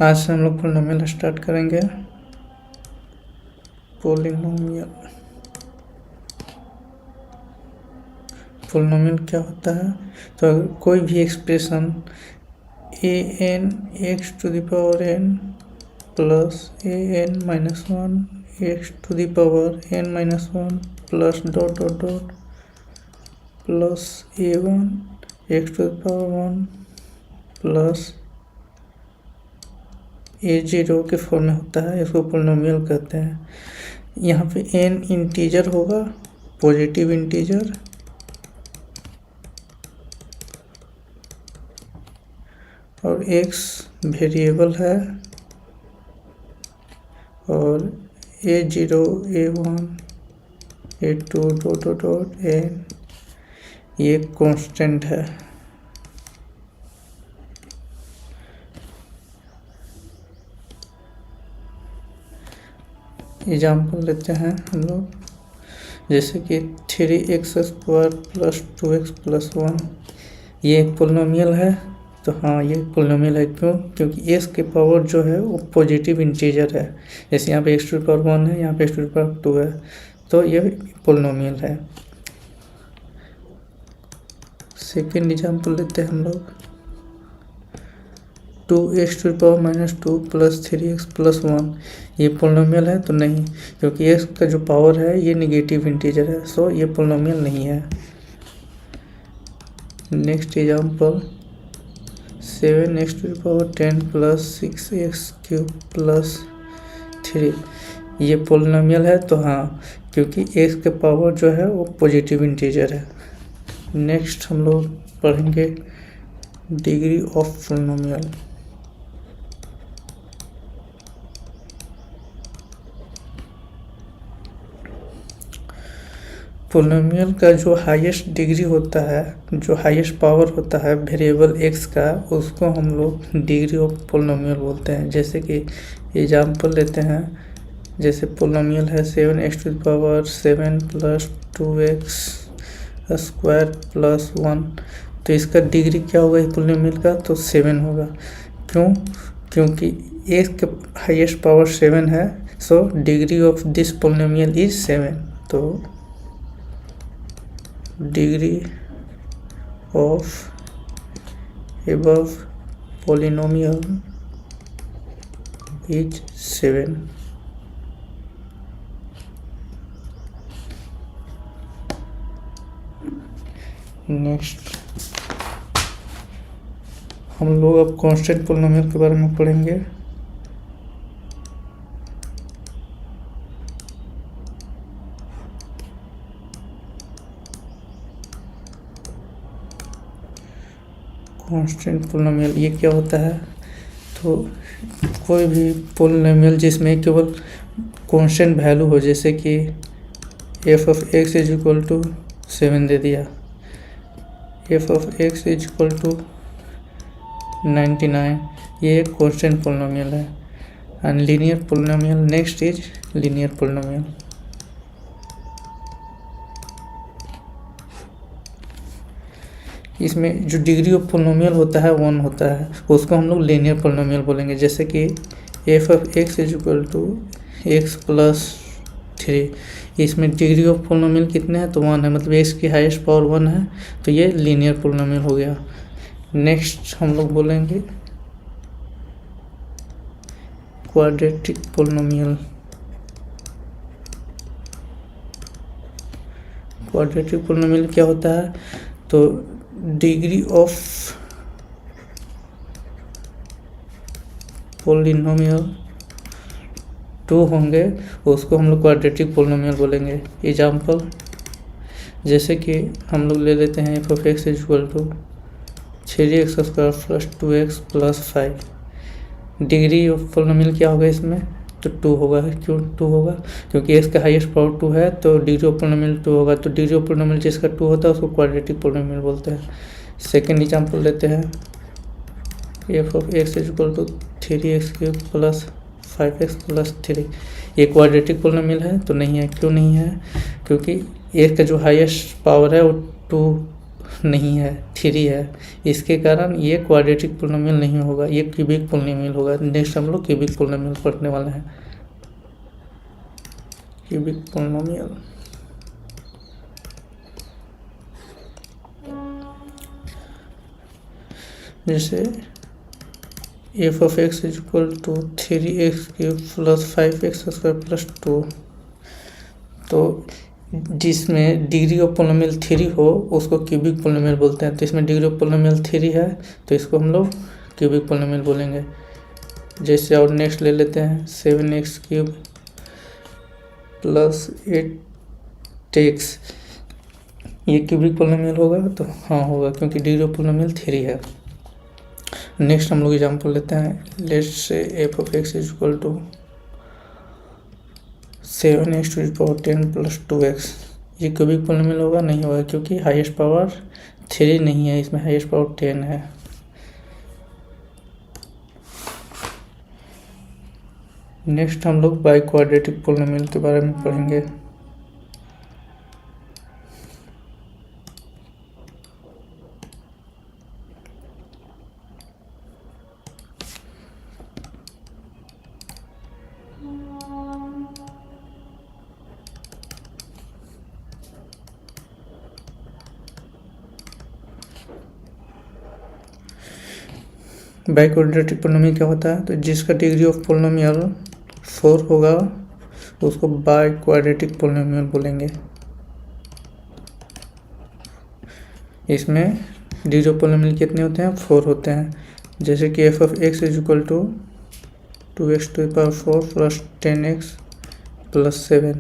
आज से हम लोग पॉलिनोमियल स्टार्ट करेंगे। पॉलिनोमियल क्या होता है? तो अगर कोई भी expression an x to the power n plus an minus 1 x to the power n minus 1 plus dot dot dot plus a1 x to the power 1 plus a0 के form में होता है, इसको पॉलिनोमियल कहते हैं। यहाँ पे n इंटीजर होगा, पॉजिटिव इंटीजर, और x वेरिएबल है, और a0 a1 a2 dot dot dot n ये कांस्टेंट है। एग्जाम्पल लेते हैं हम लोग, जैसे कि 3x square plus 2x plus 1 ये एक पॉलिनोमियल है। तो हाँ, ये पॉलिनोमियल है। क्यों? क्योंकि s के पावर जो है वो पॉजिटिव इंटीजर है। जैसे यहाँ पे x टू द पावर 1 है, यहाँ पे x टू द पावर 2 है, तो ये पॉलिनोमियल है। सेकेंड एग्जाम्पल लेते हैं हम लोग, 2x to the power minus 2 plus 3x plus 1 ये पॉलिनोमियल है? तो नहीं, क्योंकि x का जो पावर है ये नेगेटिव इंटीजर है, सो ये पॉलिनोमियल नहीं है। Next example, 7x to the power 10 plus 6x cube plus 3 ये पॉलिनोमियल है? तो हाँ, क्योंकि x का पावर जो है वो पॉजिटिव इंटीजर है। नेक्स्ट हम लोग पढ़ेंगे डिग्री ऑफ पॉलिनोमियल। पॉलिनोमियल का जो हाईएस्ट डिग्री होता है, जो हाईएस्ट पावर होता है वेरिएबल x का, उसको हम लोग डिग्री ऑफ पॉलिनोमियल बोलते हैं। जैसे कि एग्जाम्पल लेते हैं, जैसे पॉलिनोमियल है 7x to the power 7 plus 2x square plus 1, तो इसका डिग्री क्या होगा इस पॉलिनोमियल का? तो 7 होगा। क्यों? क्योंकि x का हाईएस्ट पावर 7 है, so degree of this polynomial is 7। तो degree of above polynomial is 7। Next हम लोग अब कांस्टेंट पॉलिनोमियल के बारे में पढ़ेंगे। कांस्टेंट पॉलिनोमियल ये क्या होता है? तो कोई भी पॉलिनोमियल जिसमें केवल कांस्टेंट वैल्यू हो, जैसे कि f of x is equal to 7 दे दिया, f of x is equal to 99, ये एक कांस्टेंट पॉलिनोमियल है। And linear polynomial, next is linear polynomial. इसमें जो डिग्री ऑफ पॉलिनोमियल होता है 1 होता है, उसको हम लोग लीनियर पॉलिनोमियल बोलेंगे। जैसे कि f of x is equal to x plus 3, इसमें डिग्री ऑफ पॉलिनोमियल कितने हैं? तो 1 है, मतलब x की हाईएस्ट पावर 1 है, तो ये लीनियर पॉलिनोमियल हो गया। नेक्स्ट हम लोग बोलेंगे क्वाड्रेटिक पॉलिनोमियल। क्वाड्रेटिक पॉलिनोमियल क्या होता है? तो डिग्री ऑफ पॉलिनोमियल 2 होंगे, उसको हम लोग क्वाड्रेटिक पॉलिनोमियल बोलेंगे। एग्जाम्पल, जैसे कि हम लोग ले लेते हैं f of x is equal to 3x square plus 2x plus 5। Degree of polynomial क्या होगा इसमें? तो 2 होगा। क्यों 2 होगा? क्योंकि x का हाईएस्ट पावर 2 है, तो डिग्री ऑफ पॉलिनोमियल 2 होगा। तो डिग्री ऑफ पॉलिनोमियल जिसका 2 होता है उसको क्वाड्रेटिक पॉलिनोमियल बोलते हैं। सेकेंड एग्जाम्पल लेते हैं, f of x is equal to 3x cube plus 5x plus 3, ये क्वाड्रेटिक पॉलिनोमियल है? तो नहीं है। क्यों नहीं है? क्योंकि x का जो हाईएस्ट पावर है वो 2 नहीं है, 3 है। इसके कारण ये क्वाड्रेटिक पोलिनोमियल नहीं होगा, ये क्यूबिक पोलिनोमियल होगा। नेक्स्ट हम लोग क्यूबिक पोलिनोमियल पढ़ने वाले हैं। क्यूबिक पोलिनोमियल जैसे f of x is equal to 3x³ plus 5x² plus 2। तो जिसमें डिग्री ऑफ पोलिनोमियल 3 हो उसको क्यूबिक पोलिनोमियल बोलते हैं। तो इसमें डिग्री ऑफ पोलिनोमियल 3 है तो इसको हम लोग क्यूबिक पोलिनोमियल बोलेंगे। जैसे और नेक्स्ट ले लेते हैं 7x³ प्लस 8x, ये क्यूबिक पोलिनोमियल होगा? तो हाँ होगा, क्योंकि डिग्री ऑफ पोलिनोमियल 3 है। नेक्स्ट हम लोग एग्जाम्पल लेते हैं। Let's say f of x is equal to 7x⁻10 plus 2x, ये क्यूबिक पोलिनोमियल होगा? नहीं होगा, क्योंकि हाईएस्ट पावर 3 नहीं है, इसमें हाईएस्ट पावर 10 है। नेक्स्ट हम लोग बाई क्वाड्रेटिक पोलिनोमियल के बारे में पढ़ेंगे। बाई क्वाड्रेटिक पोलिनोमियल क्या होता है? तो जिसका डिग्री ऑफ पोलिनोमियल 4 होगा उसको बाई क्वाड्रेटिक पोलिनोमियल बोलेंगे। इसमें डिग्री ऑफ पोलिनोमियल कितने होते हैं? 4 होते हैं। जैसे कि f of x is equal to 2x⁴ plus 10x plus 7,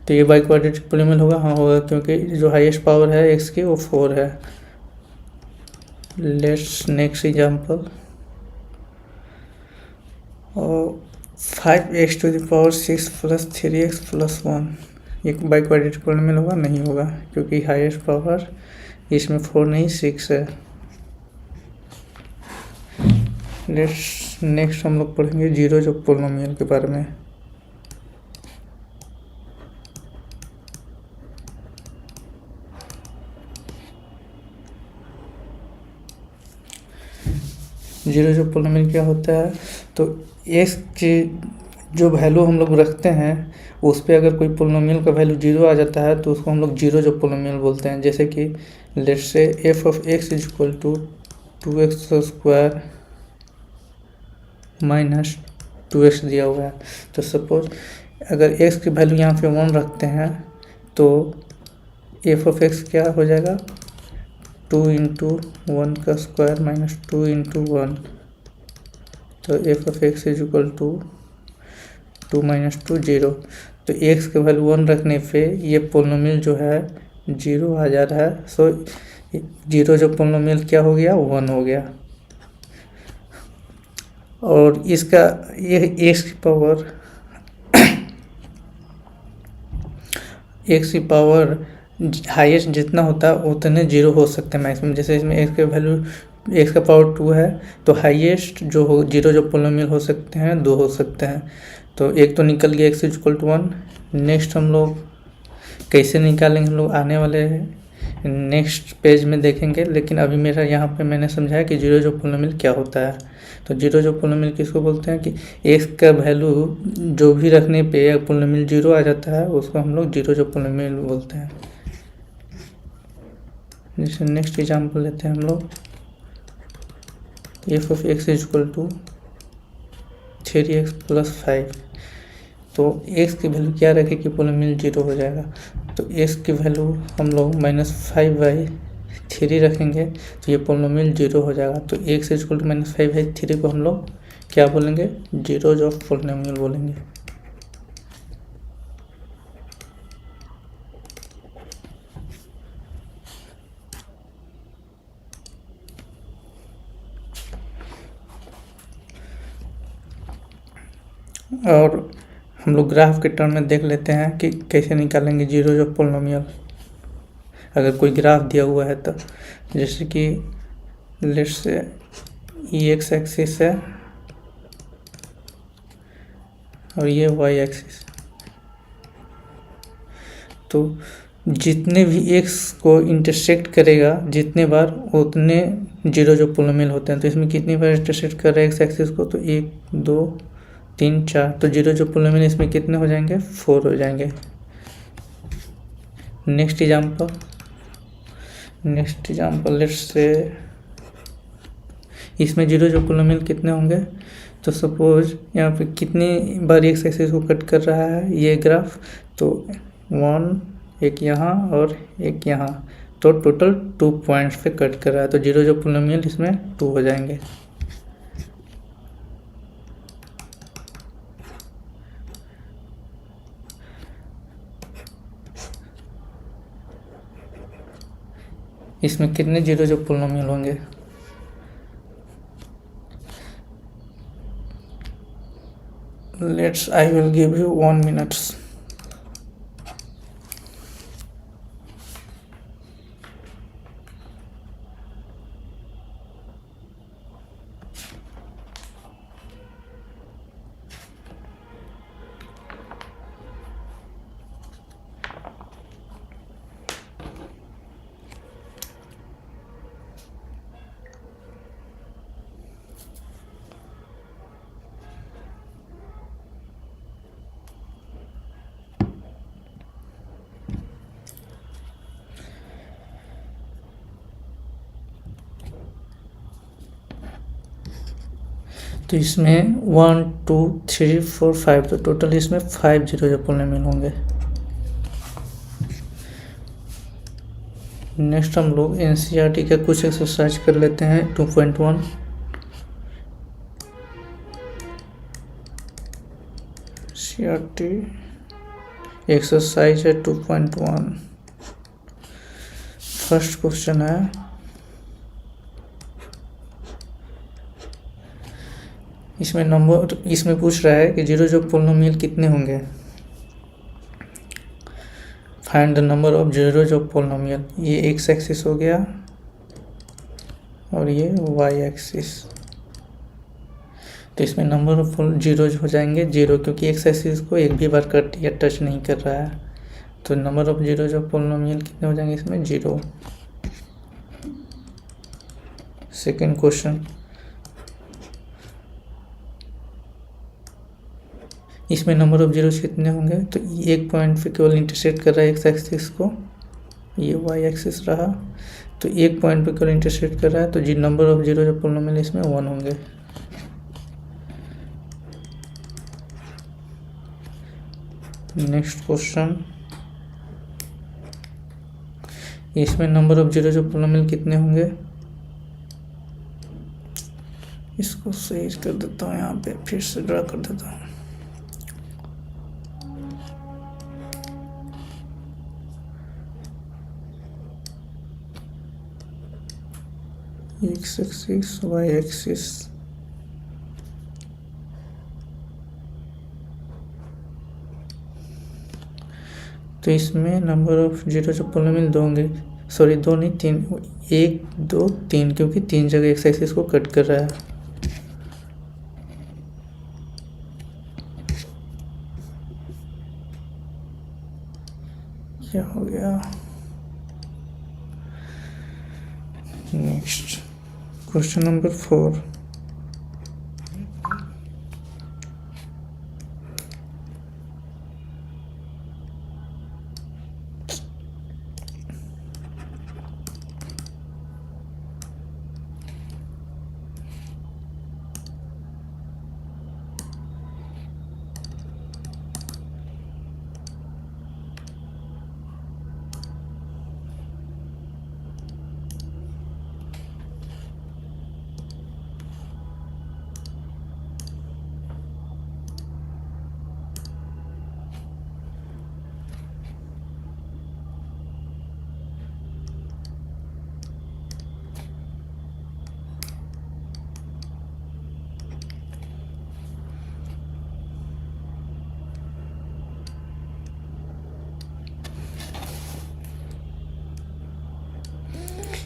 तो ये बाई क्वाड्रेटिक पोलिनोमियल होगा? हाँ होगा, क्योंकि जो हाईएस्ट पावर है एक्स की वो 4 है। Let's next example. और 5x⁶ प्लस 3x प्लस 1, ये बाई क्वाड्रेटिक पोलिनोमियल होगा? नहीं होगा, क्योंकि हाईएस्ट पावर इसमें 4 नहीं 6 है। नेक्स्ट हम लोग पढ़ेंगे जीरोज ऑफ पोलिनोमियल के बारे में। जीरोज ऑफ पोलिनोमियल क्या होता है? तो एक्स की जो वैल्यू हम लोग रखते हैं उस पर अगर कोई पोलिनोमियल का वैल्यू 0 आ जाता है तो उसको हम लोग जीरोज ऑफ पोलिनोमियल बोलते हैं। जैसे कि let's say f of x is equal to 2x² minus 2x दिया हुआ है। तो सपोज अगर x की वैल्यू यहाँ पे 1 रखते हैं तो एफ ऑफ एक्स क्या हो जाएगा? 2 × 1 का स्क्वायर माइनस 2 × 1। तो f of x is equal to 2 - 2 0। तो एक्स के वैल्यू 1 रखने पे ये पोलिनोमियल जो है 0 आ जा रहा है। सो जीरो जो पोलिनोमियल क्या हो गया? 1 हो गया। और इसका ये एक्स की पावर हाईएस्ट जितना होता है उतने 0 हो सकते हैं मैक्सिमम। जैसे इसमें एक्स के वैल्यू एक्स का पावर 2 है तो हाईएस्ट जो हो जीरो जो पोलिनोमियल हो सकते हैं 2 हो सकते हैं। तो एक तो निकल गया x इक्वल टू 1। नेक्स्ट हम लोग कैसे निकालेंगे हम लोग आने वाले नेक्स्ट पेज में देखेंगे, लेकिन अभी मेरा यहाँ पे मैंने समझाया कि जीरो जो पोलिनोमियल क्या होता है। तो जीरो जो पोलिनोमियल किसको बोलते हैं कि x का वैल्यू जो भी रखने पे पोलिनोमियल 0 आ जाता है उसको हम लोग जीरो जो पोलिनोमियल बोलते हैं। जैसे नेक्स्ट एग्जाम्पल लेते हैं हम लोग। F of x is equal to 3x plus 5। तो x की वैल्यू क्या रखे कि पोलिनोमियल 0 हो जाएगा? तो x की वैल्यू हम लोग -5/3 रखेंगे तो ये पोलिनोमियल 0 हो जाएगा। तो x इज इक्वल टू -5/3 को हम लोग क्या बोलेंगे? जीरोज ऑफ पोलिनोमियल बोलेंगे। और हम लोग ग्राफ के टर्म में देख लेते हैं कि कैसे निकालेंगे जीरोज ऑफ पोलिनोमियल अगर कोई ग्राफ दिया हुआ है तो। जैसे कि लेट्स से x एक्सिस है और ये y एक्सिस। तो जितने भी एक्स को इंटरसेक्ट करेगा जितने बार उतने जीरो जो पोलिनोमियल होते हैं। तो इसमें कितनी बार इंटरसेक्ट कर रहा है एक्स एक्सिस को, तो 1 2 3 4, तो जीरो जो पोलिनोमियल इसमें कितने हो जाएंगे, 4 हो जाएंगे। नेक्स्ट एग्जाम्पल लेट्स से इसमें जीरो जो पोलिनोमियल कितने होंगे, तो सपोज यहाँ पे कितनी बार एक्स एक्सिस को कट कर रहा है ये ग्राफ, तो 1, एक यहाँ और एक यहाँ, तो टोटल 2 पॉइंट्स पे कट कर रहा है। तो जीरो जो पोलिनोमियल इसमें 2 हो जाएंगे। इसमें कितने जीरो जो पोलिनोमियल होंगे, I will give you 1 minute. तो इसमें 1 2 3 4 5, तो टोटल इसमें 5 जीरो जो पोलिनोमियल होंगे। नेक्स्ट हम लोग एनसीईआरटी का कुछ एक्सरसाइज कर लेते हैं। 2.1 एनसीईआरटी एक्सरसाइज है 2.1। फर्स्ट क्वेश्चन है, इसमें पूछ रहा है कि जीरो जो पोलिनोमियल कितने होंगे, find the number of zero जो पोलिनोमियल। ये एक्स एक्सिस हो गया और ये वाई एक्सिस, तो इसमें नंबर ऑफ जीरोज हो जाएंगे 0, क्योंकि एक्स एक्सिस को एक भी बार कट या टच नहीं कर रहा है। तो नंबर ऑफ जीरो जो पोलिनोमियल कितने हो जाएंगे इसमें, 0। सेकेंड क्वेश्चन, इसमें नंबर ऑफ जीरोज कितने होंगे, तो एक पॉइंट पे केवल इंटरसेक्ट कर रहा है एक्स एक्सिस को, ये वाई एक्सिस रहा, तो एक पॉइंट पे केवल इंटरसेक्ट कर रहा है, तो जी नंबर ऑफ जीरो जो पोलिनोमियल इसमें 1 होंगे। नेक्स्ट क्वेश्चन, इसमें नंबर ऑफ जीरो जो पोलिनोमियल कितने होंगे, इसको सही कर देता हूँ, यहाँ पे फिर से ड्रा कर देता हूँ। एक्स एक्सिस वाई एक्सिस, तो इसमें नंबर ऑफ जीरो जो पोलिनोमियल 2 होंगे, सॉरी 2 नहीं 3, 1 2 3, क्योंकि 3 जगह एक्स एक्सिस को कट कर रहा है। क्या हो गया, नेक्स्ट क्वेश्चन नंबर 4,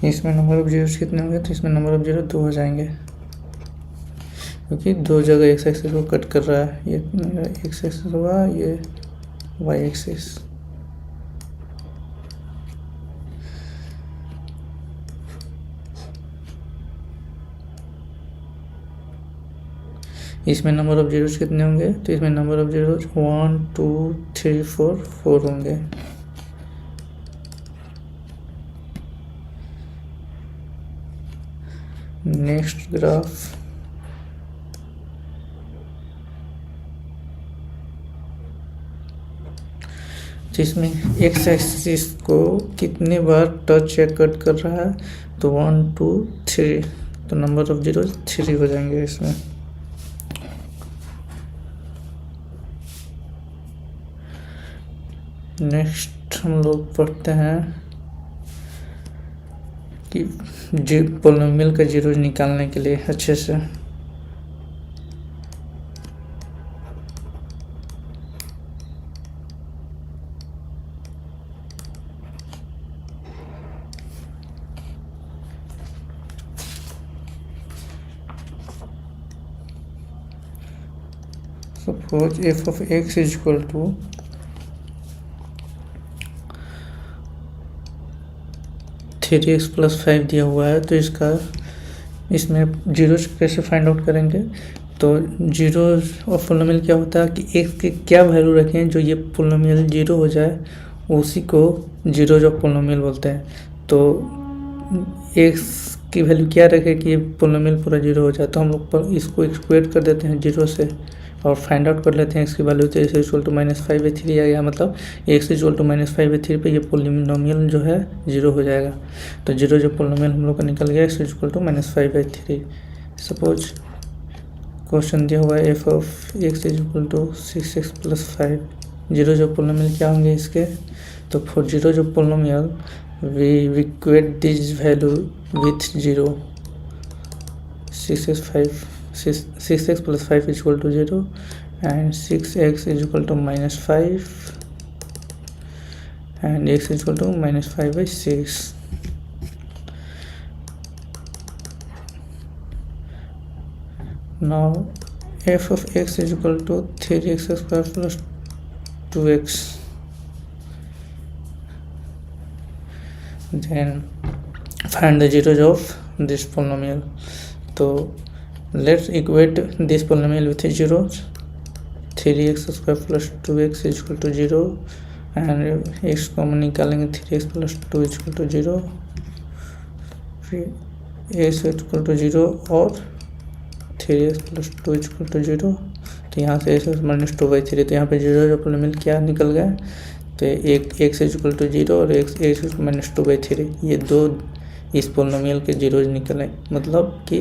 इसमें नंबर ऑफ जीरोस कितने होंगे, तो इसमें नंबर ऑफ जीरो 2 हो जाएंगे, क्योंकि 2 जगह एक्स एक्सिस को कट कर रहा है। ये एक्स एक्सिस होगा, ये वाई एक्सिस, इसमें नंबर ऑफ जीरोज कितने होंगे, तो इसमें नंबर ऑफ जीरोज 1 2 3 4 होंगे। नेक्स्ट ग्राफ, जिसमें एक्स एक्सिस को कितने बार टच या कट कर रहा है, तो 1 2 3, तो नंबर ऑफ जीरो 3 हो जाएंगे इसमें। नेक्स्ट हम लोग पढ़ते हैं कि पोलिनोमियल का जीरोज निकालने के लिए अच्छे से suppose f of x is equal to 3x + 5 दिया हुआ है, तो इसमें जीरोज कैसे फाइंड आउट करेंगे। तो जीरोज ऑफ पोलिनोमियल क्या होता है कि x के क्या वैल्यू रखें जो ये पोलिनोमियल जीरो हो जाए, उसी को जीरोज ऑफ पोलिनोमियल बोलते हैं। तो x की वैल्यू क्या रखे कि ये पोलिनोमियल पूरा जीरो हो जाए, तो हम लोग पर इसको इक्वेट कर देते हैं जीरो से और फाइंड आउट कर लेते हैं x की वैल्यू। तो x इक्वल टू -5/3 आ गया, मतलब x इक्वल टू -5/3 पे ये पोलिनोमियल जो है जीरो हो जाएगा। तो जीरो जो पोलिनोमियल हम लोग का निकल गया x equal to -5/3। Suppose question दिया हुआ है f of x is equal to 6x + 5। Zero जो पोलिनोमियल क्या होंगे इसके, तो फॉर जीरो जो polynomial we equate this value with 0। 6x + 5 is equal to 0 and 6x is equal to -5 and x is equal to -5/6। now f of x is equal to 3x² + 2x। then find the zeros of this polynomial। तो let's equate this polynomial with zeros। 3x² + 2x is equal to 0 and x common निकालेंगे, 3x + 2 is equal to 0, फिर x is equal to 0 और 3x + 2 is equal to 0। तो यहाँ से x -2/3, तो यहाँ पे जीरो जो पोलिनोमियल क्या निकल गया, तो एक x इज इक्वल टू 0 और x -2/3, ये दो इस पोलिनोमियल के जीरोज निकले। मतलब कि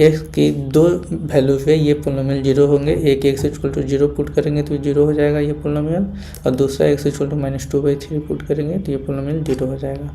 x की दो वैल्यू पे ये पोलिनोमियल जीरो होंगे। एक x इक्वल टू 0 पुट करेंगे तो जीरो हो जाएगा ये पोलिनोमियल, और दूसरा x इक्वल टू -2/3 पुट करेंगे तो ये पोलिनोमियल जीरो हो जाएगा।